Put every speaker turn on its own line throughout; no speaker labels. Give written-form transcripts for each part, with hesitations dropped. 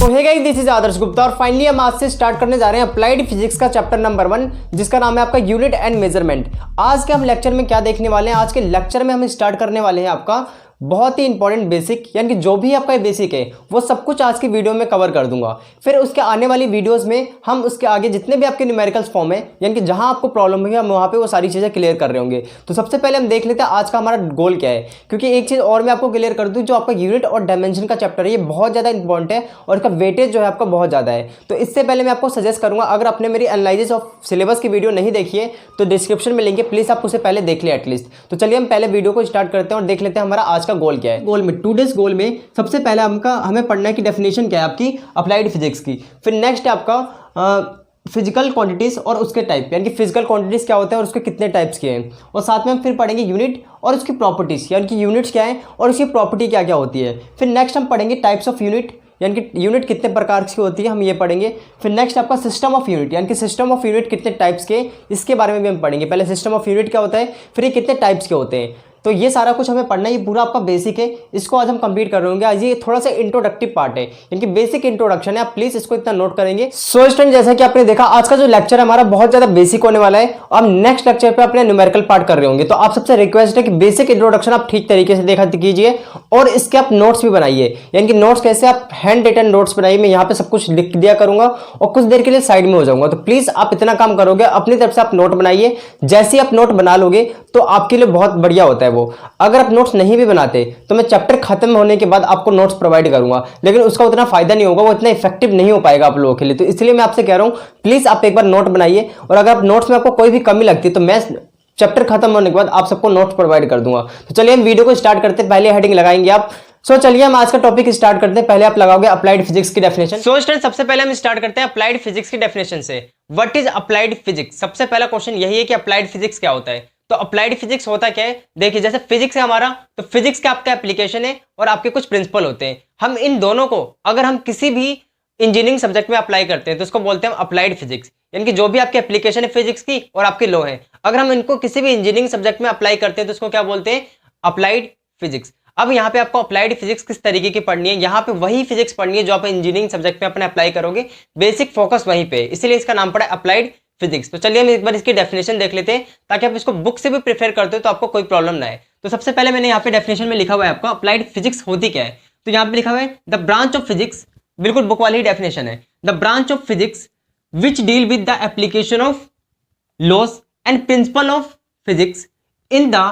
तो hey guys, this is आदर्श गुप्ता और finally हम आज से स्टार्ट करने जा रहे हैं अप्लाइड फिजिक्स का चैप्टर नंबर 1, जिसका नाम है आपका यूनिट एंड मेजरमेंट। आज के हम लेक्चर में क्या देखने वाले हैं? आज के लेक्चर में हम स्टार्ट करने वाले हैं आपका बहुत ही इंपॉर्टेंट बेसिक, यानी कि जो भी आपका बेसिक है वो सब कुछ आज की वीडियो में कवर कर दूंगा। फिर उसके आने वाली वीडियोस में हम उसके आगे जितने भी आपके न्यूमेरिकल्स फॉर्म है, यानी कि जहां आपको प्रॉब्लम होगी हम वहां पे वो सारी चीज़ें क्लियर कर रहे होंगे। तो सबसे पहले हम देख लेते हैं आज का हमारा गोल क्या है, क्योंकि एक चीज़ और मैं आपको क्लियर कर दूँ, जो आपका यूनिट और डायमेंशन का चैप्टर है ये बहुत ज़्यादा इंपॉर्टेंट है और इसका वेटेज जो है आपका बहुत ज़्यादा है। तो इससे पहले मैं आपको सजेस्ट करूँगा, अगर आपने मेरी एनालिसिस ऑफ सिलेबस की वीडियो नहीं देखी है तो डिस्क्रिप्शन में लिंक है, प्लीज़ आप उसे पहले देख ले एटलीस्ट। तो चलिए हम पहले वीडियो को स्टार्ट करते हैं और देख लेते हैं हमारा आज का गोल क्या है। गोल में टुडेस गोल में सबसे पहले हमें पढ़ना है कि डेफिनेशन क्या है आपकी अप्लाइड फिजिक्स की। फिर नेक्स्ट है आपका फिजिकल क्वांटिटीज और उसके टाइप, यानी कि फिजिकल क्वांटिटीज क्या होते हैं और उसके कितने टाइप्स के हैं। और साथ में हम फिर पढ़ेंगे यूनिट और उसकी प्रॉपर्टीज, यानी कि यूनिट्स क्या है और उसकी प्रॉपर्टी क्या क्या होती है। फिर नेक्स्ट हम पढ़ेंगे टाइप्स ऑफ यूनिट, यानी कि यूनिट कितने प्रकार की होती है, हम ये पढ़ेंगे। फिर नेक्स्ट आपका सिस्टम ऑफ यूनिट, यानी कि सिस्टम ऑफ यूनिट कितने टाइप्स के, इसके बारे में भी हम पढ़ेंगे। पहले सिस्टम ऑफ यूनिट क्या होता है, फिर ये कितने टाइप्स के होते हैं। तो ये सारा कुछ हमें पढ़ना है, ये पूरा आपका बेसिक है, इसको आज हम कंप्लीट कर रहे होंगे। आज ये थोड़ा सा इंट्रोडक्टिव पार्ट है, यानी बेसिक इंट्रोडक्शन है, आप प्लीज इसको इतना नोट करेंगे। सो स्टूडेंट, जैसा कि आपने देखा आज का जो लेक्चर है हमारा बहुत ज्यादा बेसिक होने वाला है। अब नेक्स्ट लेक्चर पे अपने न्यूमेरिकल पार्ट कर रहे होंगे, तो आप सबसे रिक्वेस्ट है कि बेसिक इंट्रोडक्शन आप ठीक तरीके से देखा कीजिए और इसके आप नोट्स भी बनाइए, यानी कि नोट्स कैसे आप हैंड रिटन नोट्स बनाइए। मैं यहाँ पे सब कुछ लिख दिया करूंगा और कुछ देर के लिए साइड में हो जाऊंगा, तो प्लीज आप इतना काम करोगे, अपनी तरफ से आप नोट बनाइए। जैसे आप नोट बना लोगे तो आपके लिए बहुत बढ़िया होता है वो। अगर आप नोट्स नहीं भी बनाते तो मैं चैप्टर खत्म होने के बाद आपको नोट्स प्रोवाइड करूंगा, लेकिन उसका उतना फायदा नहीं होगा, वो इतना इफेक्टिव नहीं हो पाएगा आप लोगों के लिए। तो इसलिए मैं आपसे कह रहा हूं, प्लीज आप एक बार नोट बनाइए, और अगर आप नोट्स में आपको कोई भी कमी लगती है तो मैं चैप्टर खत्म होने के बाद आप सबको नोट्स प्रोवाइड कर दूंगा। तो चलिए हम वीडियो को स्टार्ट करते हैं। पहले हेडिंग लगाएंगे आप। चलिए हम आज का टॉपिक स्टार्ट करते हैं। पहले आप लगाओगे अप्लाइड फिजिक्स की डेफिनेशन। स्टूडेंट, सबसे पहले हम स्टार्ट करते हैं अप्लाइड फिजिक्स की डेफिनेशन से। What is applied physics? सबसे पहला क्वेश्चन यही है कि अप्लाइड फिजिक्स क्या होता है। तो अप्लाइड फिजिक्स होता क्या है, देखिए जैसे फिजिक्स है हमारा, तो फिजिक्स का आपका एप्लीकेशन है और आपके कुछ प्रिंसिपल होते हैं। हम इन दोनों को अगर हम किसी भी इंजीनियरिंग सब्जेक्ट में अप्लाई करते हैं तो उसको बोलते हैं अप्लाइड फिजिक्स, यानी कि जो भी आपकी एप्लीकेशन है फिजिक्स की और आपकी लॉ है, अगर हम इनको किसी भी इंजीनियरिंग सब्जेक्ट में अप्लाई करते हैं तो उसको क्या बोलते हैं, अप्लाइड फिजिक्स। अब यहाँ पे आपको अप्लाइड फिजिक्स किस तरीके की पढ़नी है, यहाँ पे वही फिजिक्स पढ़नी है जो आप इंजीनियरिंग सब्जेक्ट में अपने अप्लाई करोगे, बेसिक फोकस वहीं पे, इसलिए इसका नाम पड़ा अप्लाइड फिजिक्स। तो चलिए हम एक बार इसकी डेफिनेशन देख लेते हैं, ताकि आप इसको बुक से भी प्रिफर करते हो तो आपको कोई प्रॉब्लम ना है। तो सबसे पहले मैंने यहाँ पे डेफिनेशन में लिखा हुआ है आपका अप्लाइड फिजिक्स होती क्या है। तो यहाँ पे लिखा हुआ है द ब्रांच ऑफ फिजिक्स, बिल्कुल बुक वाली डेफिनेशन है, the branch of physics which deal with the application of laws and principle of physics in the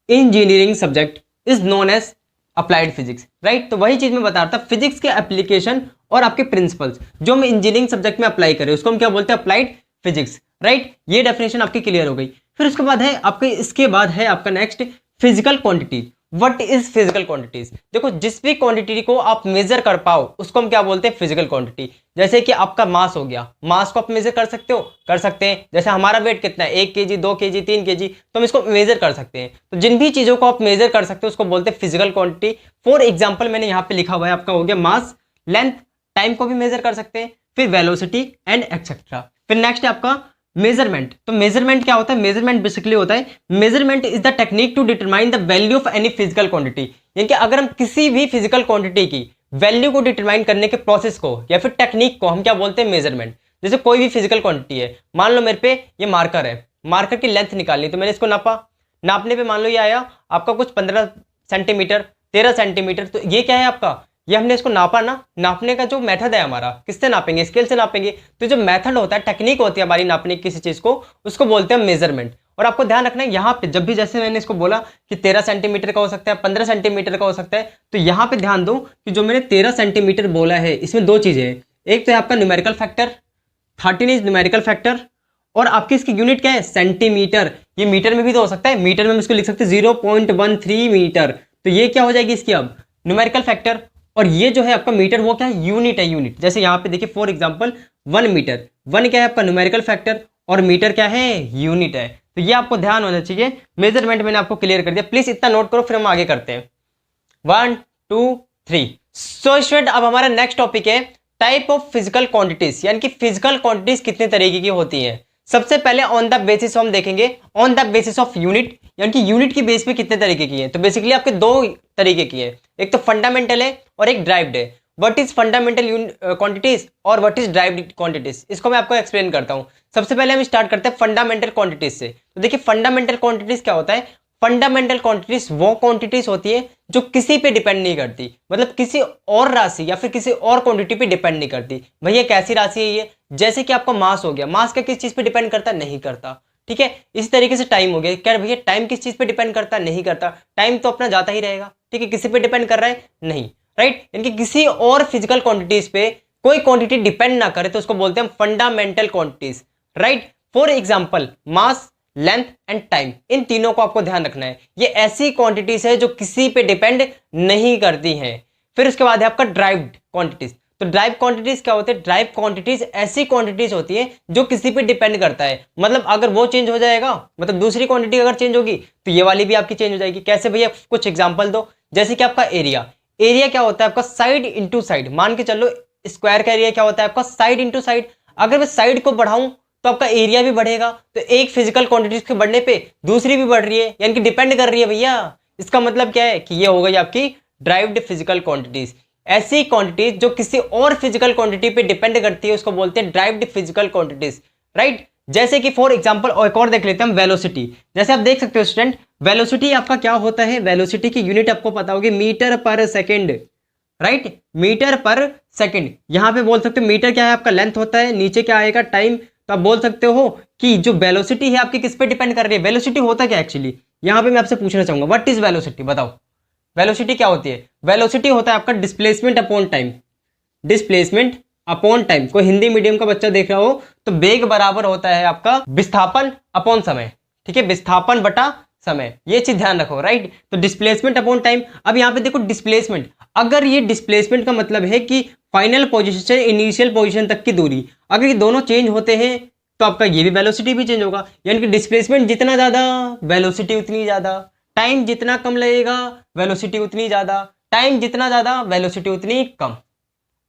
engineering subject is known as applied physics, right. तो वही चीज मैं बता रहा था, फिजिक्स के एप्लीकेशन और आपके प्रिंसिपल्स जो हम इंजीनियरिंग सब्जेक्ट में अप्लाई करें उसको हम क्या बोलते हैं, अप्लाइड फिजिक्स, राइट। ये डेफिनेशन आपकी क्लियर हो गई। फिर उसके बाद है आपके, इसके बाद है आपका next physical quantity. What is physical quantities? देखो जिस भी क्वांटिटी को आप मेजर कर पाओ उसको हम क्या बोलते हैं, फिजिकल क्वांटिटी। जैसे कि आपका मास हो गया, मास को आप मेजर कर सकते हो, कर सकते हैं। जैसे हमारा वेट कितना है, 1 kg 2 kg 3 kg, तो हम इसको मेजर कर सकते हैं। तो जिन भी चीजों को आप मेजर कर सकते हो उसको बोलते हैं फिजिकल क्वांटिटी। फॉर एग्जाम्पल मैंने यहाँ पे लिखा हुआ है आपका हो गया मास, लेंथ, टाइम को भी मेजर कर सकते हैं, फिर वेलोसिटी एंड एक्सेट्रा। फिर नेक्स्ट है आपका मेजरमेंट। तो मेजरमेंट क्या होता है, मेजरमेंट बेसिकली होता है, measurement is the technique to determine the value of any physical quantity, यानी कि अगर हम किसी भी फिजिकल क्वांटिटी की वैल्यू को डिटरमाइन करने के प्रोसेस को या फिर टेक्निक को हम क्या बोलते हैं, मेजरमेंट। जैसे कोई भी फिजिकल क्वांटिटी है, मान लो मेरे पे ये मार्कर है, मार्कर की लेंथ निकालनी, तो मैंने इसको नापा, नापने पे मान लो ये आया आपका कुछ 15 सेंटीमीटर 13 सेंटीमीटर, तो ये क्या है आपका, ये हमने इसको नापा ना। नापने का जो मेथड है हमारा, किससे नापेंगे, स्केल से नापेंगे। तो जो मेथड होता है, टेक्निक होती है हमारी नापने की किसी चीज को, उसको बोलते हैं मेजरमेंट। और आपको ध्यान रखना है यहाँ पे, जब भी जैसे मैंने इसको बोला कि 13 सेंटीमीटर का हो सकता है, 15 सेंटीमीटर का हो सकता है, तो यहाँ पे ध्यान दो कि जो मैंने 13 सेंटीमीटर बोला है इसमें दो चीजें हैं। एक तो है आपका numerical factor, 13 is numerical factor, और आपकी इसकी यूनिट क्या है, सेंटीमीटर। ये मीटर में भी तो हो सकता है, मीटर में हम इसको लिख सकते हैं 0.13 मीटर, तो ये क्या हो जाएगी इसकी अब न्यूमेरिकल फैक्टर। और ये जो है आपका मीटर वो क्या है, यूनिट है, यूनिट। जैसे यहाँ पे देखिए फॉर एग्जांपल 1 मीटर, 1 क्या है आपका न्यूमेरिकल फैक्टर और मीटर क्या है, यूनिट है। तो ये आपको ध्यान होना चाहिए। मेजरमेंट मैंने आपको क्लियर कर दिया, प्लीज इतना नोट करो, फिर हम आगे करते हैं। 1 2 3। सो स्टूडेंट, अब हमारा नेक्स्ट टॉपिक है टाइप ऑफ फिजिकल क्वांटिटीज, यानी कि फिजिकल क्वांटिटीज कितने तरीके की होती हैं। सबसे पहले ऑन द बेसिस हम देखेंगे on the basis of unit, यानी कि यूनिट की बेस पे कितने तरीके की है। तो बेसिकली आपके दो तरीके की है, एक तो फंडामेंटल है और एक ड्राइव्ड है। व्हाट इज फंडामेंटल क्वांटिटीज और व्हाट इज ड्राइव्ड क्वांटिटीज। इसको मैं आपको एक्सप्लेन करता हूँ। सबसे पहले हम स्टार्ट करते हैं फंडामेंटल क्वांटिटीज से। तो देखिए फंडामेंटल क्वांटिटीज क्या होता है। फंडामेंटल क्वांटिटीज वो क्वांटिटीज होती है जो किसी पे डिपेंड नहीं करती, मतलब किसी और राशि या फिर किसी और क्वांटिटी पे डिपेंड नहीं करती। भैया कैसी राशि है ये, जैसे कि आपका मास हो गया, मास का किस चीज पे डिपेंड करता, नहीं करता। ठीक है, इसी तरीके से टाइम हो गया, क्या भैया टाइम किस चीज पे डिपेंड करता, नहीं करता। टाइम तो अपना जाता ही रहेगा, ठीक है, किसी पे डिपेंड कर रहा है नहीं, राइट। इनकी किसी और फिजिकल क्वांटिटीज पे कोई क्वांटिटी डिपेंड ना करे तो उसको बोलते हैं fundamental quantities, right. For example mass, length and time, इन तीनों को आपको ध्यान रखना है। ये ऐसी क्वांटिटीज है जो किसी पे डिपेंड नहीं करती हैं। फिर उसके बाद है आपका ड्राइव्ड क्वांटिटीज। तो ड्राइव क्वांटिटीज क्या होते हैं, ड्राइव क्वांटिटीज ऐसी क्वांटिटीज होती है जो किसी पे डिपेंड करता है, मतलब अगर वो चेंज हो जाएगा, मतलब दूसरी क्वांटिटी अगर चेंज होगी तो ये वाली भी आपकी चेंज हो जाएगी। कैसे भैया, कुछ एग्जांपल दो। जैसे कि आपका एरिया, एरिया क्या होता है आपका, साइड इंटू साइड। मान के चलो स्क्वायर का एरिया क्या होता है आपका, साइड इंटू साइड। अगर मैं साइड को बढ़ाऊं तो आपका एरिया भी बढ़ेगा, तो एक फिजिकल क्वांटिटीज के बढ़ने पे दूसरी भी बढ़ रही है, यानी कि डिपेंड कर रही है भैया। इसका मतलब क्या है कि ये हो गई आपकी ड्राइव्ड फिजिकल क्वांटिटीज। ऐसी क्वांटिटीज जो किसी और फिजिकल क्वांटिटी पे डिपेंड करती है उसको बोलते हैं ड्राइव्ड फिजिकल क्वांटिटीज, राइट। जैसे कि फॉर एग्जांपल एक और देख लेते हैं हम, वेलोसिटी। जैसे आप देख सकते हो स्टूडेंट, वेलोसिटी आपका क्या होता है, वेलोसिटी की यूनिट आपको पता होगी मीटर पर सेकेंड, राइट, मीटर पर सेकेंड। यहां पे बोल सकते हो मीटर क्या है आपका, लेंथ होता है, नीचे क्या आएगा, टाइम। तो आप बोल सकते हो कि जो वेलोसिटी है आपकी किस पे डिपेंड कर रही है। वेलोसिटी होता क्या एक्चुअली, यहां पे मैं आपसे पूछना चाहूंगा, व्हाट इज वेलोसिटी, बताओ वेलोसिटी क्या होती है। वेलोसिटी होता है आपका displacement upon time, displacement upon time. कोई हिंदी मीडियम का बच्चा देख रहा हो तो वेग बराबर होता है आपका विस्थापन अपॉन समय, ठीक है, विस्थापन बटा समय, ये चीज ध्यान रखो, राइट। तो डिस्प्लेसमेंट अपॉन टाइम। अब यहाँ पे देखो डिस्प्लेसमेंट, अगर ये डिस्प्लेसमेंट का मतलब है कि फाइनल पोजीशन से इनिशियल पोजीशन तक की दूरी, अगर ये दोनों चेंज होते हैं तो आपका ये भी वेलोसिटी भी चेंज होगा। यानी कि डिस्प्लेसमेंट जितना ज्यादा वेलोसिटी उतनी ज्यादा, टाइम जितना कम लगेगा वेलोसिटी उतनी ज्यादा, टाइम जितना ज्यादा वेलोसिटी उतनी कम,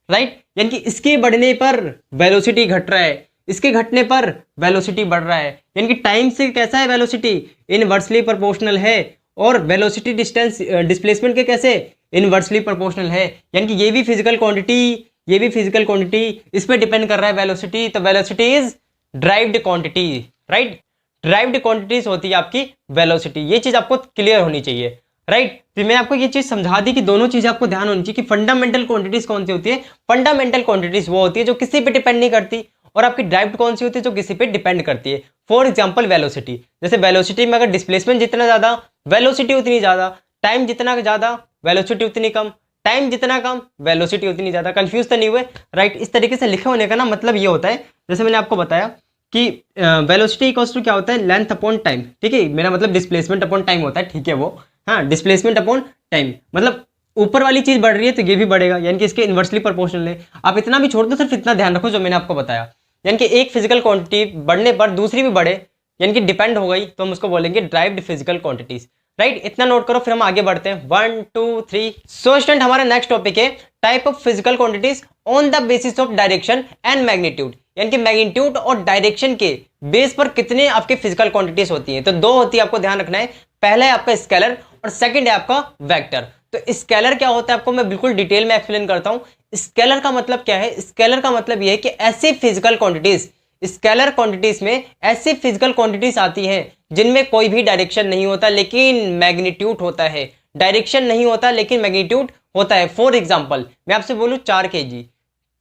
राइट। यानी कि इसके बढ़ने पर वेलोसिटी घट रहा है, इसके घटने पर वेलोसिटी बढ़ रहा है। यानी कि टाइम से कैसा है वेलोसिटी, इनवर्सली प्रोपोर्शनल है, और वेलोसिटी डिस्टेंस डिस्प्लेसमेंट के कैसे, इनवर्सली प्रोपोर्शनल है। यानी कि ये भी फिजिकल क्वांटिटी, ये भी फिजिकल क्वांटिटी, इस पर डिपेंड कर रहा है वेलोसिटी। तो velocity is derived quantity, right. Derived quantities होती है आपकी वेलोसिटी, ये चीज आपको क्लियर होनी चाहिए, राइट। तो मैं आपको ये चीज समझा दी कि दोनों चीजें आपको ध्यान होनी चाहिए कि फंडामेंटल क्वांटिटीज कौन सी होती है। फंडामेंटल क्वांटिटीज वो होती है जो किसी पे डिपेंड नहीं करती, और आपकी ड्राइव्ड कौन सी होती है जो किसी पे डिपेंड करती है। फॉर एग्जांपल वेलोसिटी, जैसे वेलोसिटी में अगर डिस्प्लेसमेंट जितना ज्यादा वेलोसिटी उतनी ज्यादा, टाइम जितना ज्यादा वेलोसिटी उतनी कम, टाइम जितना कम वेलोसिटी उतनी ज्यादा। कंफ्यूज तो नहीं हुए, राइट। इस तरीके से लिखे होने का ना मतलब ये होता है, जैसे मैंने आपको बताया कि वेलोसिटी इक्वल्स टू क्या होता है, लेंथ अपॉन टाइम, ठीक है, मेरा मतलब डिस्प्लेसमेंट अपॉन टाइम होता है, ठीक है वो, हाँ, डिस्प्लेसमेंट अपॉन टाइम, मतलब ऊपर वाली चीज बढ़ रही है तो ये भी बढ़ेगा, यानी कि इसके इनवर्सली प्रोपोर्शनल है। आप इतना भी छोड़ दो, सिर्फ इतना ध्यान रखो जो मैंने आपको बताया, यानी कि एक फिजिकल क्वांटिटी बढ़ने पर दूसरी भी बढ़े, यानी कि डिपेंड हो गई, तो हम उसको बोलेंगे ड्राइव्ड फिजिकल क्वांटिटीज, राइट। इतना नोट करो, फिर हम आगे बढ़ते हैं 1 2 3। सो स्टूडेंट, हमारा नेक्स्ट टॉपिक है type of physical quantities on the basis of direction and magnitude, यानी कि मैग्नीट्यूड और डायरेक्शन के बेस पर कितने आपके फिजिकल क्वांटिटीज होती हैं। तो दो होती है, आपको ध्यान रखना है, पहला है आपका स्केलर और सेकंड है आपका वेक्टर। तो स्केलर क्या होता है आपको मैं बिल्कुल डिटेल में एक्सप्लेन करता हूं। स्केलर का मतलब क्या है, स्केलर का मतलब यह है कि ऐसी फिजिकल क्वांटिटीज, स्केलर क्वांटिटीज में ऐसी फिजिकल क्वांटिटीज आती हैं जिनमें कोई भी डायरेक्शन नहीं होता लेकिन मैग्नीट्यूड होता है, डायरेक्शन नहीं होता लेकिन मैग्नीट्यूड होता है। फॉर एग्जांपल मैं आपसे बोलूं 4 kg,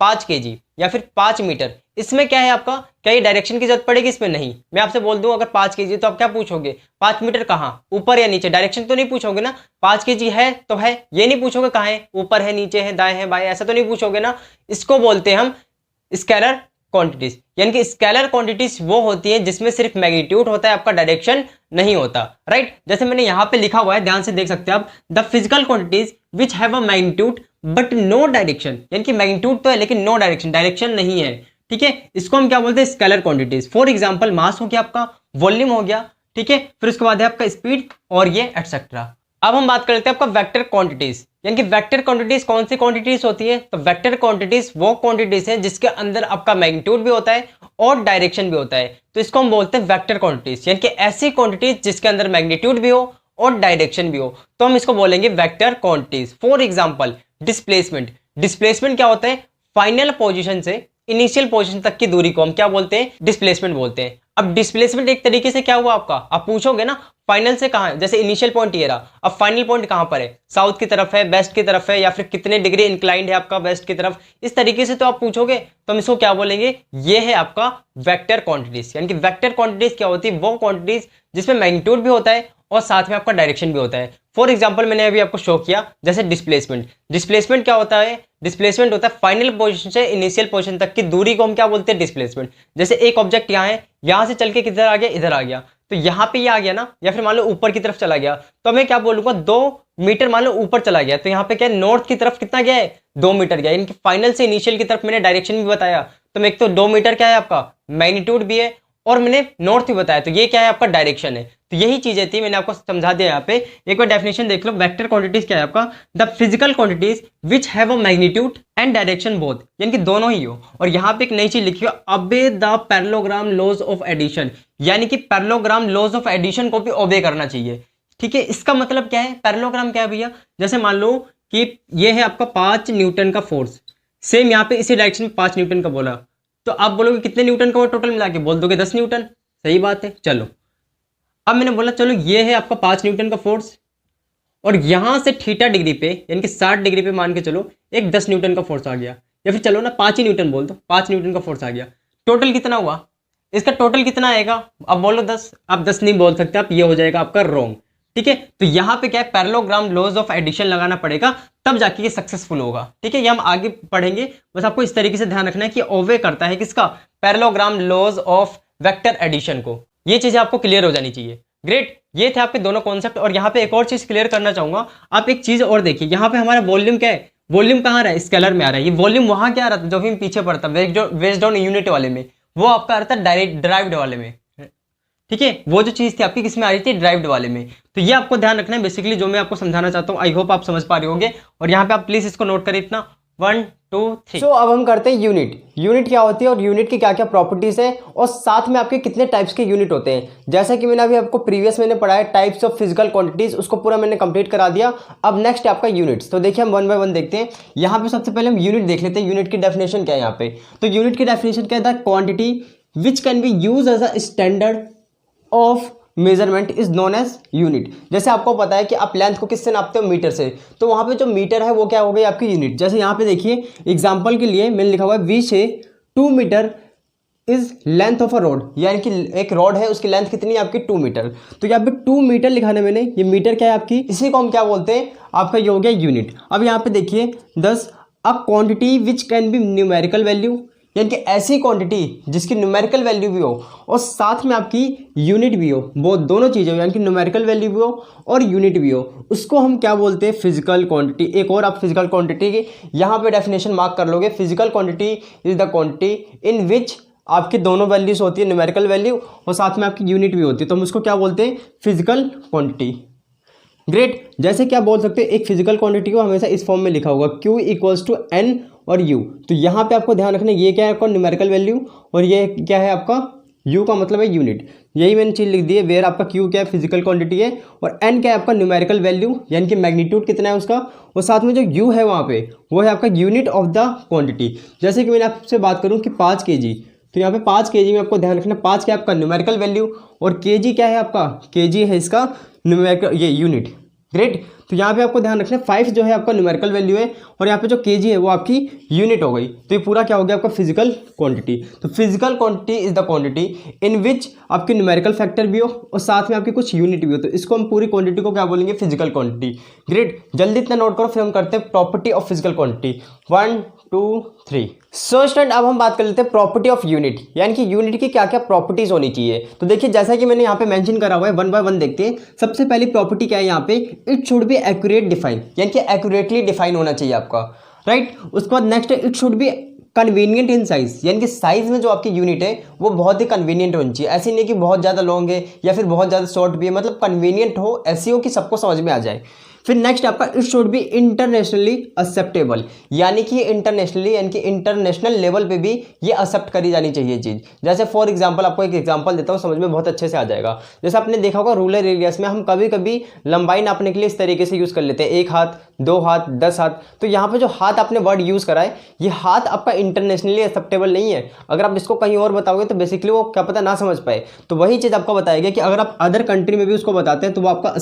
5 kg या फिर 5 मीटर, इसमें क्या है आपका, क्या ये डायरेक्शन की जरूरत पड़ेगी, इसमें नहीं। मैं आपसे बोल दूं अगर 5 kg तो आप क्या पूछोगे, 5 मीटर कहाँ, ऊपर या नीचे, डायरेक्शन तो नहीं पूछोगे ना। 5 kg है तो है, ये नहीं पूछोगे कहाँ है, ऊपर है, नीचे है, दाएं है, बाएं, ऐसा तो नहीं पूछोगे ना। इसको बोलते हैं हम स्केलर क्वांटिटीज, यानी कि स्केलर क्वांटिटीज वो होती है जिसमें सिर्फ मैग्नीट्यूड होता है, आपका डायरेक्शन नहीं होता, राइट। जैसे मैंने यहाँ पे लिखा हुआ है, ध्यान से देख सकते हैं आप, the physical quantities which have a magnitude but no direction, यानी कि मैग्नीट्यूड तो है लेकिन नो डायरेक्शन, डायरेक्शन नहीं है, ठीक है, इसको हम क्या बोलते हैं, स्केलर क्वांटिटीज। फॉर एग्जांपल मास हो गया आपका, वॉल्यूम हो गया, ठीक है, फिर उसके बाद है आपका स्पीड और ये एटसेट्रा। अब हम बात कर लेते हैं आपका वेक्टर क्वांटिटीज, यानी कि वेक्टर क्वांटिटीज कौन सी क्वांटिटीज होती है। तो वेक्टर क्वांटिटीज वो क्वांटिटीज है जिसके अंदर आपका मैग्नीट्यूड भी होता है और डायरेक्शन भी होता है, तो इसको हम बोलते हैं वेक्टर क्वांटिटीज, यानी कि ऐसी क्वांटिटीज जिसके अंदर मैग्नीट्यूड भी हो और डायरेक्शन भी हो, तो हम इसको बोलेंगे vector quantities. For example displacement, displacement क्या होता है? फाइनल पोजीशन से इनिशियल पोजीशन तक की दूरी को हम क्या बोलते हैं? डिस्प्लेसमेंट बोलते हैं। अब डिस्प्लेसमेंट एक तरीके से क्या हुआ आपका, आप पूछोगे ना फाइनल से कहाँ है, जैसे इनिशियल पॉइंट ये रहा, अब फाइनल पॉइंट कहाँ पर है? साउथ की तरफ है, वेस्ट की तरफ है, या फिर कितने डिग्री इंक्लाइंड है आपका वेस्ट की तरफ, इस तरीके से तो आप पूछोगे तो हम इसको क्या बोलेंगे? ये है आपका वेक्टर क्वांटिटीज। यानी कि वेक्टर क्वांटिटीज क्या होती है? वो क्वांटिटीज जिसमें मैग्नीट्यूड भी होता है और साथ में आपका डायरेक्शन भी होता है। फॉर एग्जांपल मैंने अभी आपको शो किया, जैसे डिस्प्लेसमेंट। डिस्प्लेसमेंट क्या होता है? डिस्प्लेसमेंट होता है फाइनल पोजीशन से इनिशियल पोजीशन तक की दूरी को हम क्या बोलते हैं? डिस्प्लेसमेंट। जैसे एक ऑब्जेक्ट यहाँ है, यहाँ से चल के किधर आ गया? इधर आ गया, तो यहाँ पे ये आ गया ना, या फिर मान लो ऊपर की तरफ चला गया, तो मैं क्या बोलूंगा? 2 मीटर मान लो ऊपर चला गया, तो यहाँ पे क्या है? नॉर्थ की तरफ कितना गया है? 2 मीटर गया। इनकी फाइनल से इनिशियल की तरफ मैंने डायरेक्शन भी बताया, तो मैं एक तो 2 मीटर क्या है आपका मैग्नीट्यूड भी है, और मैंने नॉर्थ भी बताया, तो ये क्या है आपका? डायरेक्शन है। तो यही चीजें थी, मैंने आपको समझा दिया। यहाँ पे एक बार डेफिनेशन देख लो। वेक्टर क्वांटिटीज क्या है आपका? The physical quantities which have a magnitude and direction both, यानी कि दोनों ही हो। और यहाँ पे एक नई चीज लिखी हो, अबे the parallelogram laws of addition, यानी कि पैरेललोग्राम लॉज ऑफ एडिशन को भी ओबे करना चाहिए। ठीक है, इसका मतलब क्या है? पैरेललोग्राम क्या है भैया? जैसे मान लो कि ये है आपका 5 न्यूटन का फोर्स, सेम यहाँ पे इसी डायरेक्शन में 5 न्यूटन का बोला, तो आप बोलोगे कितने न्यूटन का वो टोटल मिला के? बोल दोगे 10 न्यूटन। सही बात है। चलो अब मैंने बोला चलो ये है आपका 5 न्यूटन का फोर्स, और यहां से थीटा डिग्री पे यानी कि 60 डिग्री पे मान के चलो एक 10 न्यूटन का फोर्स आ गया, या फिर चलो ना 5 ही न्यूटन बोल दो, 5 न्यूटन का फोर्स आ गया। टोटल कितना हुआ? इसका टोटल कितना आएगा? अब बोलो 10। आप 10 नहीं बोल सकते आप, ये हो जाएगा आपका रॉन्ग। ठीक है, तो यहाँ पे क्या है? पैरेललोग्राम लॉज ऑफ एडिशन लगाना पड़ेगा, तब जाके ये सक्सेसफुल होगा। ठीक है, ये हम आगे पढ़ेंगे, बस आपको इस तरीके से ध्यान रखना है कि ओवे करता है किसका? Parallelogram laws of vector addition को। ये चीजें आपको क्लियर हो जानी चाहिए। ग्रेट, ये थे आपके दोनों कॉन्सेप्ट। और यहाँ पे एक और चीज क्लियर करना चाहूंगा, आप एक चीज और देखिए, यहाँ पे हमारा वॉल्यूम क्या है? वॉल्यूम कहाँ आ रहा है? स्केलर में आ रहा है। ये वॉल्यूम वहां क्या आ रहा था जो भी पीछे पड़ता बेस्ड ऑन यूनिट वाले में, वो आपका आ रहा था डायरेक्ट ड्राइव्ड वाले में। ठीक है, वो जो चीज थी आपकी किसमें आ रही थी? ड्राइव्ड वाले में। तो ये आपको ध्यान रखना है बेसिकली, जो मैं आपको समझाना चाहता हूँ। आई होप आप समझ पा रहे होंगे, और यहाँ पे आप प्लीज इसको नोट करें इतना 1 2 3। सो अब हम करते हैं यूनिट। यूनिट क्या होती है और यूनिट की क्या क्या प्रॉपर्टीज है, और साथ में आपके कितने टाइप्स के यूनिट होते हैं। जैसा कि मैंने अभी आपको प्रीवियस मैंने पढ़ा है टाइप्स ऑफ फिजिकल क्वांटिटीज, उसको पूरा मैंने कंप्लीट करा दिया। अब नेक्स्ट है आपका यूनिट्स। तो देखिए हम 1 बाय 1 देखते हैं। यहाँ पे सबसे पहले हम यूनिट देख लेते हैं। यूनिट की डेफिनेशन क्या है यहाँ पे? तो यूनिट की डेफिनेशन क्या है? The quantity which can be use as a standard of measurement is known as unit. जैसे आपको पता है कि आप लेंथ को किससे नापते हो? मीटर से। तो वहां पे जो मीटर है वो क्या हो गई? आपकी यूनिट। जैसे यहाँ पे देखिए एग्जांपल के लिए मैंने लिखा हुआ है we say 2 metre is length of a road, यानी कि एक रोड है उसकी लेंथ कितनी है आपकी? 2 मीटर। तो यहाँ पे 2 मीटर लिखा है मैंने, ये मीटर क्या है आपकी? इसी को हम क्या बोलते हैं? आपका ये हो गया यूनिट। अब यहाँ पे देखिए 10 a quantity which can B numerical value, यानी कि ऐसी क्वांटिटी जिसकी न्यूमेरिकल वैल्यू भी हो और साथ में आपकी यूनिट भी हो, वो दोनों चीज़ें हो, यानी कि न्यूमेरिकल वैल्यू भी हो और यूनिट भी हो, उसको हम क्या बोलते हैं? Physical quantity. एक और आप फिजिकल क्वांटिटी की यहाँ पे डेफिनेशन मार्क कर लोगे, physical quantity is the quantity in which आपकी दोनों वैल्यूज होती है, न्यूमेरिकल वैल्यू और साथ में आपकी यूनिट भी होती है, तो हम उसको क्या बोलते हैं? Physical quantity. ग्रेट, जैसे क्या बोल सकते हैं? एक फिजिकल क्वांटिटी को हमेशा इस फॉर्म में लिखा होगा Q इक्वल्स टू N और U। तो यहाँ पे आपको ध्यान रखना, ये क्या है आपका? न्यूमेरिकल वैल्यू, और ये क्या है आपका? U का मतलब है यूनिट। यही मैंने चीज़ लिख दी है, वेयर आपका Q क्या है? फिजिकल क्वांटिटी है, और N क्या है आपका? न्यूमेरिकल वैल्यू, यानी कि मैग्नीट्यूड कितना है उसका, और साथ में जो U है वहाँ पे वो है आपका यूनिट ऑफ द क्वांटिटी। जैसे कि मैंने आपसे बात करूँ कि 5 kg, तो यहाँ पे 5 kg में आपको ध्यान रखना 5 क्या है आपका? न्यूमेरिकल वैल्यू, और kg क्या है आपका? kg है इसका न्यूमेरिकल ये यूनिट। ग्रेट, तो यहाँ पे आपको ध्यान रखना 5 जो है आपका न्यूमेरिकल वैल्यू है, और यहाँ पे जो kg है वो आपकी यूनिट हो गई। तो ये पूरा क्या हो गया आपका? Physical quantity. तो physical quantity is the quantity in which आपकी न्यूमेरिकल फैक्टर भी हो और साथ में आपकी कुछ यूनिट भी हो, तो इसको हम पूरी क्वांटिटी को क्या बोलेंगे? Physical quantity. ग्रेट, जल्दी इतना नोट करो, फिर हम करते हैं property of physical quantity. 1 2 3। So student, अब हम बात कर लेते हैं प्रॉपर्टी ऑफ यूनिट, यानी कि यूनिट की क्या क्या प्रॉपर्टीज होनी चाहिए। तो देखिए जैसा कि मैंने यहाँ पे मेंशन करा हुआ है, 1 बाय 1 देखते हैं। सबसे पहली प्रॉपर्टी क्या है यहाँ पे? It should be accurate define, यानी कि एक्यूरेटली डिफाइन होना चाहिए आपका, राइट। उसके बाद नेक्स्ट है it should be convenient in size, यानी कि साइज में जो आपकी यूनिट है वो बहुत ही कन्वीनियंट होनी चाहिए। ऐसी नहीं कि बहुत ज़्यादा लॉन्ग है या फिर बहुत ज़्यादा शॉर्ट भी है, मतलब कन्वीनियंट हो, ऐसी हो कि सबको समझ में आ जाए। फिर नेक्स्ट आपका it should B internationally acceptable, यानी कि इंटरनेशनली यानी कि इंटरनेशनल लेवल पे भी ये एक्सेप्ट करी जानी चाहिए चीज़। जैसे फॉर एग्जांपल आपको एक एग्जांपल देता हूँ, समझ में बहुत अच्छे से आ जाएगा। जैसे आपने देखा होगा रूरल एरियाज में हम कभी कभी लंबाई नापने के लिए इस तरीके से यूज़ कर लेते हैं, 1 हाथ 2 हाथ 10 हाथ। तो यहाँ पे जो हाथ आपने वर्ड यूज़ करा है, ये हाथ आपका इंटरनेशनली एक्सेप्टेबल नहीं है। अगर आप इसको कहीं और बताओगे तो बेसिकली वो क्या पता ना समझ पाए। तो वही चीज़ आपको बताएगा कि अगर आप अदर कंट्री में भी उसको बताते हैं तो वो आपका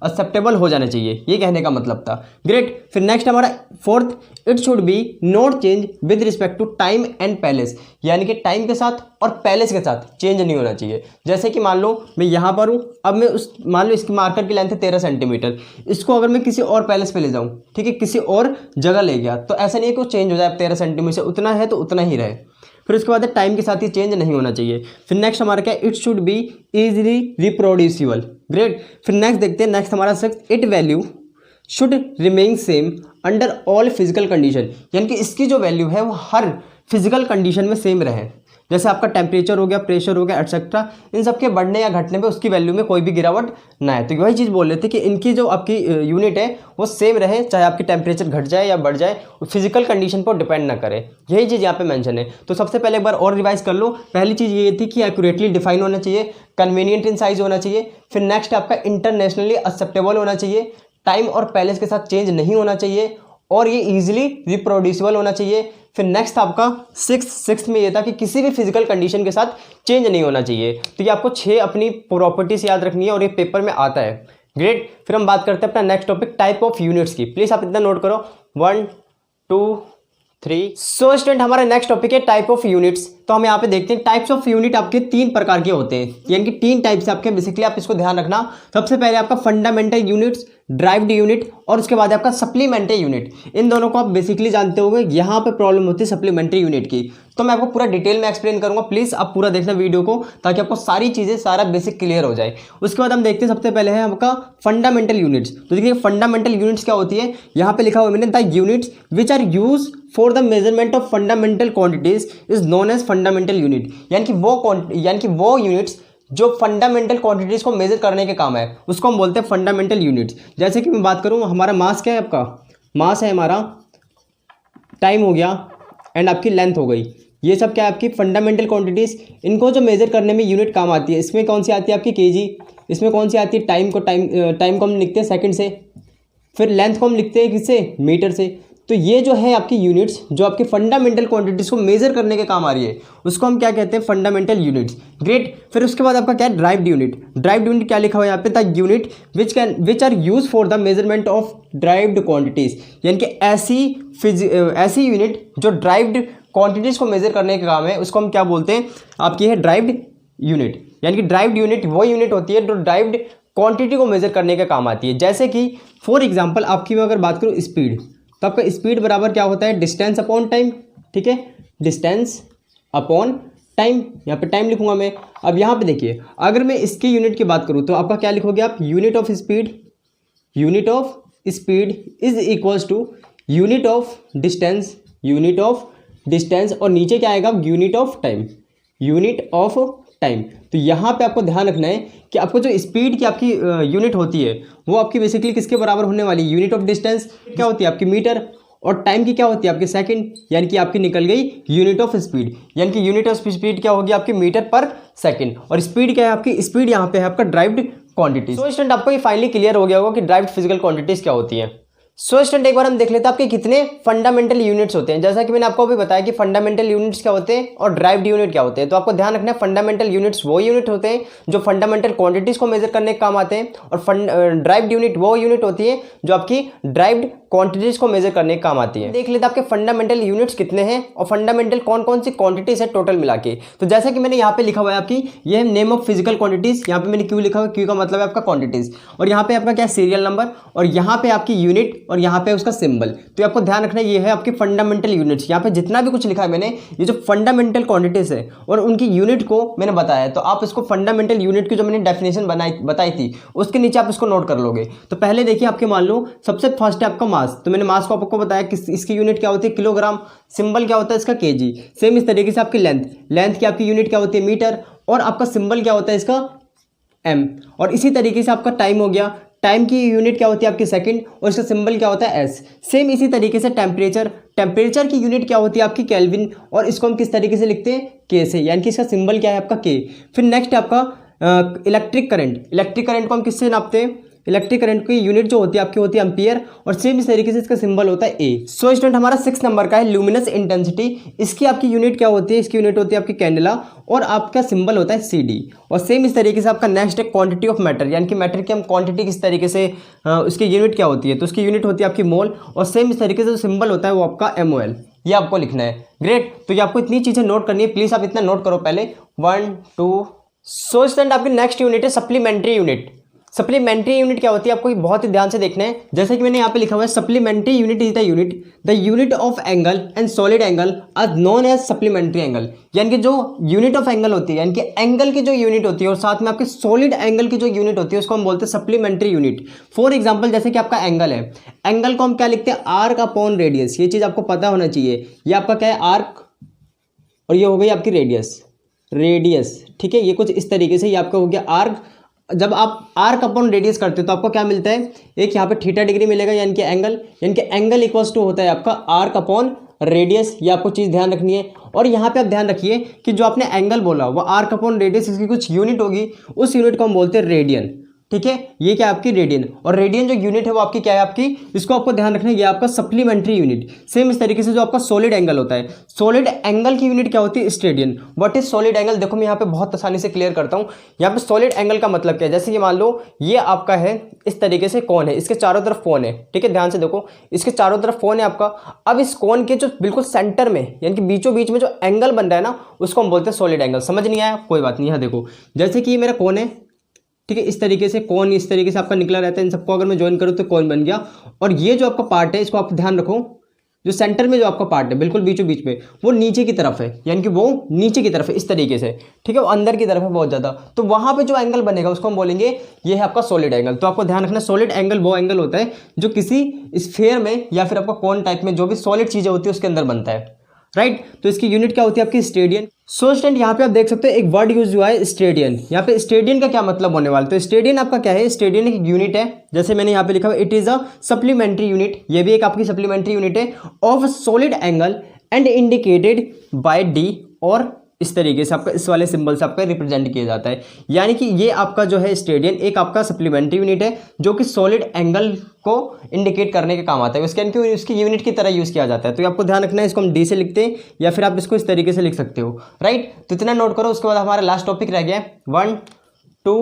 एक्सेप्टेबल हो जाना चाहिए, ये कहने का मतलब था। ग्रेट। फिर नेक्स्ट हमारा fourth, it should be not change with respect to time and place, यानी कि टाइम के साथ और पैलेस के साथ चेंज नहीं होना चाहिए। जैसे कि मान लो मैं यहाँ पर हूँ, अब मैं मान लो इसकी मार्कर की लेंथ है 13 सेंटीमीटर, इसको अगर मैं किसी और पैलेस पे ले जाऊँ, ठीक है, किसी और जगह ले गया, तो ऐसा नहीं है कि वो चेंज हो जाए। 13 सेंटीमीटर से उतना है तो उतना ही रहे। फिर उसके बाद टाइम के साथ ही चेंज नहीं होना चाहिए। फिर नेक्स्ट हमारा क्या है, it should be easily reproducible. Great. फिर नेक्स्ट देखते हैं, नेक्स्ट हमारा six, it value should remain same under all physical condition, यानी कि इसकी जो वैल्यू है वो हर फिजिकल कंडीशन में सेम रहे। जैसे आपका टेम्परेचर हो गया, प्रेशर हो गया, एटसेट्रा, इन सब के बढ़ने या घटने पे उसकी वैल्यू में कोई भी गिरावट ना है। तो वही चीज़ बोल रहे थे कि इनकी जो आपकी यूनिट है वो सेम रहे, चाहे आपकी टेम्परेचर घट जाए या बढ़ जाए, फिजिकल कंडीशन पर डिपेंड ना करे। यही चीज़ यहाँ पे मेंशन है। तो सबसे पहले एक बार और रिवाइज कर लो। पहली चीज़ ये थी कि एक्यूरेटली डिफाइन होना चाहिए, कन्वीनियंट इन साइज होना चाहिए। फिर नेक्स्ट आपका इंटरनेशनली एक्सेप्टेबल होना चाहिए, टाइम और पैलेस के साथ चेंज नहीं होना चाहिए, और ये इजीली रिप्रोड्यूसिबल होना चाहिए। फिर नेक्स्ट आपका सिक्स में ये था कि किसी भी फिजिकल कंडीशन के साथ चेंज नहीं होना चाहिए। तो ये आपको 6 अपनी प्रॉपर्टीज याद रखनी है और ये पेपर में आता है। ग्रेट। फिर हम बात करते हैं अपना next topic, type of units की। प्लीज आप इतना नोट करो, 1 2 3। सो स्टूडेंट हमारा नेक्स्ट टॉपिक है टाइप ऑफ यूनिट्स। तो हम यहाँ पे देखते हैं टाइप्स ऑफ यूनिट आपके 3 प्रकार के होते हैं, यानी कि 3 टाइप्स आपके। बेसिकली आप इसको ध्यान रखना। सबसे पहले आपका फंडामेंटल यूनिट्स, ड्राइव्ड यूनिट, और उसके बाद आपका सप्लीमेंट्री यूनिट। इन दोनों को आप बेसिकली जानते होंगे। यहाँ पे प्रॉब्लम होती है सप्लीमेंट्री यूनिट की, तो मैं आपको पूरा डिटेल में एक्सप्लेन करूंगा। प्लीज आप पूरा देखना वीडियो को, ताकि आपको सारी चीजें, सारा बेसिक क्लियर हो जाए। उसके बाद हम देखते हैं सबसे पहले है आपका फंडामेंटल यूनिट्स। तो देखिए फंडामेंटल यूनिट्स क्या होती है, यहाँ पे लिखा हुआ मैंने, the units which are use for the measurement of fundamental quantities is known as fundamental unit, यानी कि वो यूनिट्स जो फंडामेंटल क्वांटिटीज को मेजर करने के काम है, उसको हम बोलते हैं फंडामेंटल यूनिट्स। जैसे कि मैं बात करूं, हमारा मास क्या है, आपका मास है, हमारा टाइम हो गया, एंड आपकी लेंथ हो गई। ये सब क्या है, आपकी फंडामेंटल क्वांटिटीज। इनको जो मेजर करने में यूनिट काम आती है, इसमें कौन सी आती है आपकी केजी, इसमें कौन सी आती है टाइम को हम लिखते हैं सेकंड से, फिर लेंथ को हम लिखते हैं किससे, मीटर से। तो ये जो है आपकी यूनिट्स, जो आपकी फंडामेंटल क्वांटिटीज को मेजर करने के काम आ रही है, उसको हम क्या कहते हैं, फंडामेंटल यूनिट्स। ग्रेट। फिर उसके बाद आपका क्या है, ड्राइव्ड यूनिट। ड्राइव्ड यूनिट क्या लिखा हुआ है यहाँ पे, the unit which are use for the measurement of derived quantities, यानी कि ऐसी यूनिट जो ड्राइव्ड क्वांटिटीज को मेजर करने का काम है, उसको हम क्या बोलते हैं, आपकी है ड्राइव्ड यूनिट। यानी कि ड्राइव्ड यूनिट वो यूनिट होती है जो ड्राइव्ड क्वांटिटी को मेजर करने का काम आती है। जैसे कि फॉर एग्जाम्पल आपकी मैं अगर बात करूँ स्पीड, तो आपका स्पीड बराबर क्या होता है, डिस्टेंस अपॉन टाइम। ठीक है, डिस्टेंस अपॉन टाइम, यहाँ पे टाइम लिखूंगा मैं। अब यहाँ पे देखिए, अगर मैं इसकी यूनिट की बात करूँ तो आपका क्या लिखोगे आप, unit of speed is equals to unit of distance, और नीचे क्या आएगा, यूनिट ऑफ टाइम। तो यहाँ पे आपको ध्यान रखना है कि आपको जो स्पीड की आपकी यूनिट होती है, वो आपकी बेसिकली किसके बराबर होने वाली, यूनिट ऑफ डिस्टेंस क्या होती है आपकी मीटर, और टाइम की क्या होती है आपकी सेकंड, यानी कि आपकी निकल गई यूनिट ऑफ स्पीड। यानी कि यूनिट ऑफ स्पीड क्या होगी आपकी, मीटर पर सेकंड। और स्पीड क्या है आपकी, स्पीड यहाँ पे है आपका ड्राइव्ड क्वांटिटी। सो स्टूडेंट आपको ये फाइनली क्लियर हो गया होगा कि ड्राइव्ड फिजिकल क्वांटिटीज क्या होती है। सो स्टूडेंट एक बार हम देख लेते हैं आपके कितने फंडामेंटल यूनिट्स होते हैं। जैसा कि मैंने आपको अभी बताया कि फंडामेंटल यूनिट्स क्या होते हैं और ड्राइव्ड यूनिट क्या होते हैं। तो आपको ध्यान रखना है, फंडामेंटल यूनिट्स वो यूनिट होते हैं जो फंडामेंटल क्वांटिटीज को मेजर करने के काम आते हैं, और ड्राइव्ड यूनिट वो यूनिट होती है जो आपकी ड्राइव्ड क्वांटिटीज को मेजर करने के काम आती है। देख लेते हैं आपके फंडामेंटल यूनिट्स कितने हैं और फंडामेंटल कौन कौन सी क्वांटिटीज है टोटल मिला के। तो जैसा कि मैंने यहाँ पे लिखा हुआ है आपकी, ये है नेम ऑफ फिजिकल क्वांटिटीज। यहाँ पे मैंने क्यू लिखा हुआ है, क्यू का मतलब है आपका क्वांटिटीज, और यहाँ पे आपका क्या सीरियल नंबर, और यहाँ पे आपकी यूनिट, और यहाँ पे उसका सिंबल। तो आपको ध्यान रखना, ये है आपकी फंडामेंटल यूनिट्स। यहाँ पे जितना भी कुछ लिखा है मैंने, ये जो फंडामेंटल क्वांटिटीज है और उनकी यूनिट को मैंने बताया है। तो आप इसको फंडामेंटल यूनिट की जो मैंने डेफिनेशन बताई थी, उसके नीचे आप इसको नोट कर लोगे। तो पहले देखिए आपके, मान लो सबसे फर्स्ट है आपका मास। तो मैंने मास को आपको बताया कि इसकी यूनिट क्या होती है, किलोग्राम। सिंबल क्या होता है इसका, केजी। सेम इस तरीके से आपकी लेंथ की आपकी यूनिट क्या होती है, मीटर, और आपका सिंबल क्या होता है इसका, एम। और इसी तरीके से आपका टाइम हो गया। टाइम की यूनिट क्या होती है आपकी सेकंड, और इसका सिंबल क्या होता है एस। सेम इसी तरीके से टेम्परेचर की यूनिट क्या होती है आपकी केल्विन, और इसको हम किस तरीके से लिखते हैं के से, यानी कि इसका सिंबल क्या है आपका के। फिर नेक्स्ट है आपका इलेक्ट्रिक करंट को हम किससे नापते हैं, इलेक्ट्रिक करंट की यूनिट जो होती है आपकी होती है एम्पियर, और सेम इस तरीके से इसका सिंबल होता है ए। सो स्टूडेंट हमारा 6 नंबर का है ल्यूमिनस इंटेंसिटी। इसकी आपकी यूनिट क्या होती है, इसकी यूनिट होती है आपकी कैंडेला, और आपका सिंबल होता है सी डी। और सेम इस तरीके से आपका नेक्स्ट है क्वांटिटी ऑफ मैटर, यानी कि मैटर की हम क्वांटिटी किस तरीके से उसकी यूनिट क्या होती है, तो उसकी यूनिट होती है आपकी मोल, और सेम इस तरीके से जो सिंबल होता है वो आपका MOL, ये आपको लिखना है। ग्रेट, तो ये आपको इतनी चीज़ें नोट करनी है, प्लीज़ आप इतना नोट करो पहले 1 2। सो स्टूडेंट आपकी नेक्स्ट यूनिट है सप्लीमेंट्री यूनिट। सप्लीमेंट्री यूनिट क्या होती है आपको बहुत ही ध्यान से देखना है। जैसे कि मैंने यहाँ पे लिखा हुआ है supplementary unit is the unit of angle and solid angle are known as supplementary angle, यानी कि जो यूनिट ऑफ एंगल होती है, यानी कि एंगल की जो यूनिट होती है और साथ में आपके सॉलिड एंगल की जो यूनिट होती है उसको हम बोलते हैं सप्लीमेंट्री यूनिट। फॉर एग्जाम्पल जैसे कि आपका एंगल है, एंगल को हम क्या लिखते हैं आर्क अपॉन रेडियस, ये चीज़ आपको पता होना चाहिए। ये आपका क्या है आर्क, और ये हो गई आपकी रेडियस, ठीक है। ये कुछ इस तरीके से ये आपका हो गया आर्क। जब आप आर्क अपॉन रेडियस करते हो तो आपको क्या मिलता है, एक यहाँ पे थीटा डिग्री मिलेगा, यानी कि एंगल इक्वल्स टू होता है आपका आर्क अपॉन रेडियस। ये आपको चीज़ ध्यान रखनी है। और यहाँ पे आप ध्यान रखिए कि जो आपने एंगल बोला वो आर्क अपॉन रेडियस, इसकी कुछ यूनिट होगी, उस यूनिट को हम बोलते हैं रेडियन, ठीक है। ये क्या आपकी रेडियन, और रेडियन जो यूनिट है वो आपकी क्या है आपकी, इसको आपको ध्यान रखना है, ये आपका सप्लीमेंट्री यूनिट। सेम इस तरीके से जो आपका सॉलिड एंगल होता है, सॉलिड एंगल की यूनिट क्या होती है स्टेडियन। व्हाट इज सॉलिड एंगल, देखो मैं यहाँ पे बहुत आसानी से क्लियर करता हूँ। यहाँ पे सॉलिड एंगल का मतलब क्या है, जैसे कि मान लो ये आपका है इस तरीके से कोन है, इसके चारों तरफ कोन है, ठीक है। ध्यान से देखो इसके चारों तरफ कोन है आपका। अब इस कोन के जो बिल्कुल सेंटर में, यानी कि बीचों बीच में जो एंगल बन रहा है ना, उसको हम बोलते हैं सॉलिड एंगल। समझ नहीं आया कोई बात नहीं, यहाँ देखो जैसे कि ये मेरा कोन है, ठीक है। इस तरीके से कौन इस तरीके से आपका निकला रहता है, इन सबको अगर मैं ज्वाइन करूँ तो कौन बन गया। और ये जो आपका पार्ट है इसको आप ध्यान रखो, जो सेंटर में जो आपका पार्ट है बिल्कुल बीचों बीच में, वो नीचे की तरफ है, यानी कि वो नीचे की तरफ है इस तरीके से, ठीक है। वो अंदर की तरफ है बहुत ज़्यादा, तो वहाँ पे जो एंगल बनेगा उसको हम बोलेंगे ये है आपका सॉलिड एंगल। तो आपको ध्यान रखना सॉलिड एंगल वो एंगल होता है जो किसी स्फीयर में या फिर आपका कोन टाइप में जो भी सॉलिड चीज़ें होती है उसके अंदर बनता है, राइट। तो इसकी यूनिट क्या होती है आपकी स्टेडियन। सो स्टूडेंट यहाँ पे आप देख सकते हो एक वर्ड यूज हुआ है स्टेडियन। यहाँ पे स्टेडियन का क्या मतलब होने वाला है, तो स्टेडियन आपका क्या है, स्टेडियन एक यूनिट है, जैसे मैंने यहाँ पे लिखा हुआ it is a supplementary unit, ये भी एक आपकी सप्लीमेंट्री यूनिट है of solid angle and indicated by D, और इस तरीके से आपका इस वाले सिंबल से आपका रिप्रेजेंट किया जाता है। यानी कि ये आपका जो है स्टेडियन एक आपका सप्लीमेंट्री यूनिट है जो कि सॉलिड एंगल को इंडिकेट करने के काम आता है, उसकी यूनिट की तरह यूज़ किया जाता है। तो आपको ध्यान रखना है, इसको हम डी से लिखते हैं या फिर आप इसको इस तरीके से लिख सकते हो, राइट। तो इतना नोट करो। उसके बाद हमारा लास्ट टॉपिक रह गया 1 2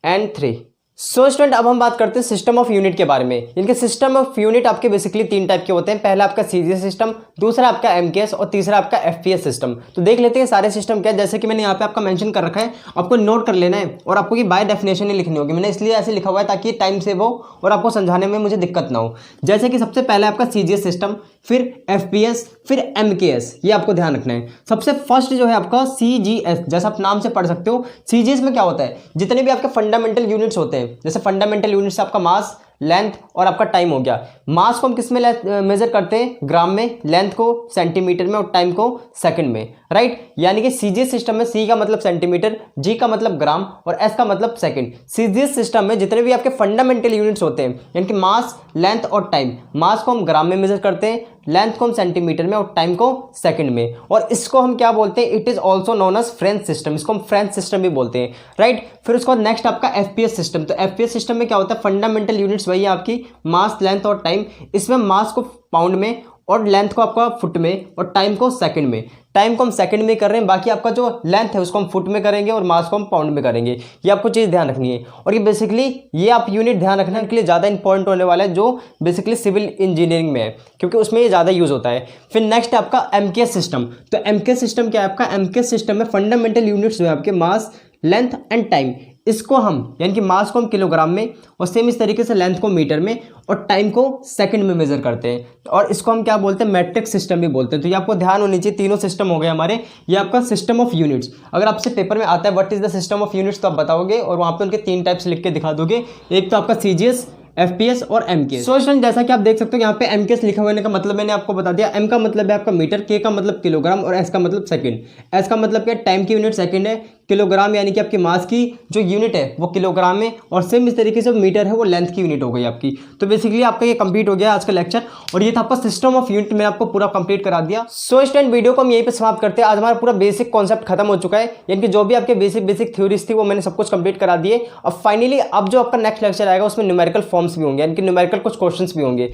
और 3। सो स्टूडेंट अब हम बात करते हैं सिस्टम ऑफ यूनिट के बारे में। इनके सिस्टम ऑफ यूनिट आपके बेसिकली 3 टाइप के होते हैं। पहला आपका सीजीएस सिस्टम, दूसरा आपका एमकेएस और तीसरा आपका एफपीएस सिस्टम। तो देख लेते हैं सारे सिस्टम क्या है। जैसे कि मैंने यहाँ पे आपका मेंशन कर रखा है, आपको नोट कर लेना है और आपको ये बाय डेफिनेशन ही लिखनी होगी। मैंने इसलिए ऐसे लिखा हुआ है ताकि टाइम सेव हो और आपको समझाने में मुझे दिक्कत ना हो। जैसे कि सबसे पहले आपका सीजीएस सिस्टम, फिर एफपीएस, फिर एमकेएस, ये आपको ध्यान रखना है। सबसे फर्स्ट जो है आपका सीजीएस, जैसा आप नाम से पढ़ सकते हो। सीजीएस में क्या होता है, जितने भी आपके फंडामेंटल यूनिट्स होते हैं, जैसे फंडामेंटल यूनिट्स आपका मास, लेंथ और आपका टाइम हो गया। मास को हम किस में मेजर करते हैं, ग्राम में, लेंथ को सेंटीमीटर में और टाइम को सेकंड में, राइट। यानी कि सीजीएस सिस्टम में सी का मतलब सेंटीमीटर, जी का मतलब ग्राम और एस का मतलब सेकंड। सीजीएस सिस्टम में जितने भी आपके फंडामेंटल यूनिट्स होते हैं, यानी कि मास, लेंथ और टाइम, मास को हम ग्राम में मेजर करते हैं, लेंथ को हम सेंटीमीटर में और टाइम को सेकंड में। और इसको हम क्या बोलते हैं, it is also known as French system, इसको हम फ्रेंच सिस्टम भी बोलते हैं, राइट। फिर उसके बाद नेक्स्ट आपका एफपीएस सिस्टम। तो एफपीएस सिस्टम में क्या होता है, फंडामेंटल यूनिट्स वही है आपकी मास, लेंथ और टाइम। इसमें मास को पाउंड में और लेंथ को आपका फुट में और टाइम को सेकंड में। टाइम को हम सेकंड में कर रहे हैं, बाकी आपका जो लेंथ है उसको हम फुट में करेंगे और मास को हम पाउंड में करेंगे। ये आपको चीज़ ध्यान रखनी है। और ये बेसिकली ये आप यूनिट ध्यान रखने के लिए ज़्यादा इंपॉर्टेंट होने वाला है, जो बेसिकली सिविल इंजीनियरिंग में है, क्योंकि उसमें ये ज़्यादा यूज़ होता है। फिर नेक्स्ट है आपका एमकेएस सिस्टम। तो एमकेएस सिस्टम क्या है आपका, एमकेएस सिस्टम में फंडामेंटल यूनिट्स जो है आपके मास, लेंथ एंड टाइम, इसको हम यानी कि मास को हम किलोग्राम में और सेम इस तरीके से लेंथ को मीटर में और टाइम को सेकंड में मेजर करते हैं। और इसको हम क्या बोलते हैं, मैट्रिक सिस्टम भी बोलते हैं। तो ये आपको ध्यान होनी चाहिए, तीनों सिस्टम हो गए हमारे। ये आपका सिस्टम ऑफ यूनिट्स। अगर आपसे पेपर में आता है what is the system of units, तो आप बताओगे और वहाँ पे उनके 3 टाइप्स लिख के दिखा दोगे। एक तो आपका सीजीएस, एफपीएस और एमकेएस। सो स्टूडेंट जैसा कि आप देख सकते हो यहाँ पे एमकेएस लिखा होने का मतलब मैंने आपको बता दिया। एम का मतलब है आपका मीटर, के का मतलब किलोग्राम और एस का मतलब सेकंड। एस का मतलब क्या है, टाइम की यूनिट सेकंड है, किलोग्राम यानी कि आपकी मास की जो यूनिट है वो किलोग्राम में, और सेम इस तरीके से मीटर है वो लेंथ की यूनिट हो गई आपकी। तो बेसिकली आपका ये कंप्लीट हो गया आज का लेक्चर, और ये था आपका सिस्टम ऑफ यूनिट, मैंने आपको पूरा कंप्लीट करा दिया। सो स्टूडेंट, वीडियो को हम यहीं पे समाप्त करते हैं। आज हमारा पूरा बेसिक कॉन्सेप्ट खत्म हो चुका है, यानी कि जो भी आपके बेसिक थ्योरीज थी वो मैंने सब कुछ कंप्लीट करा दिए। अब फाइनली अब जो आपका नेक्स्ट लेक्चर आएगा उसमें न्यूमेरिकल फॉर्म्स भी होंगे, यानी कि न्यूमेरिकल कुछ क्वेश्चंस भी होंगे।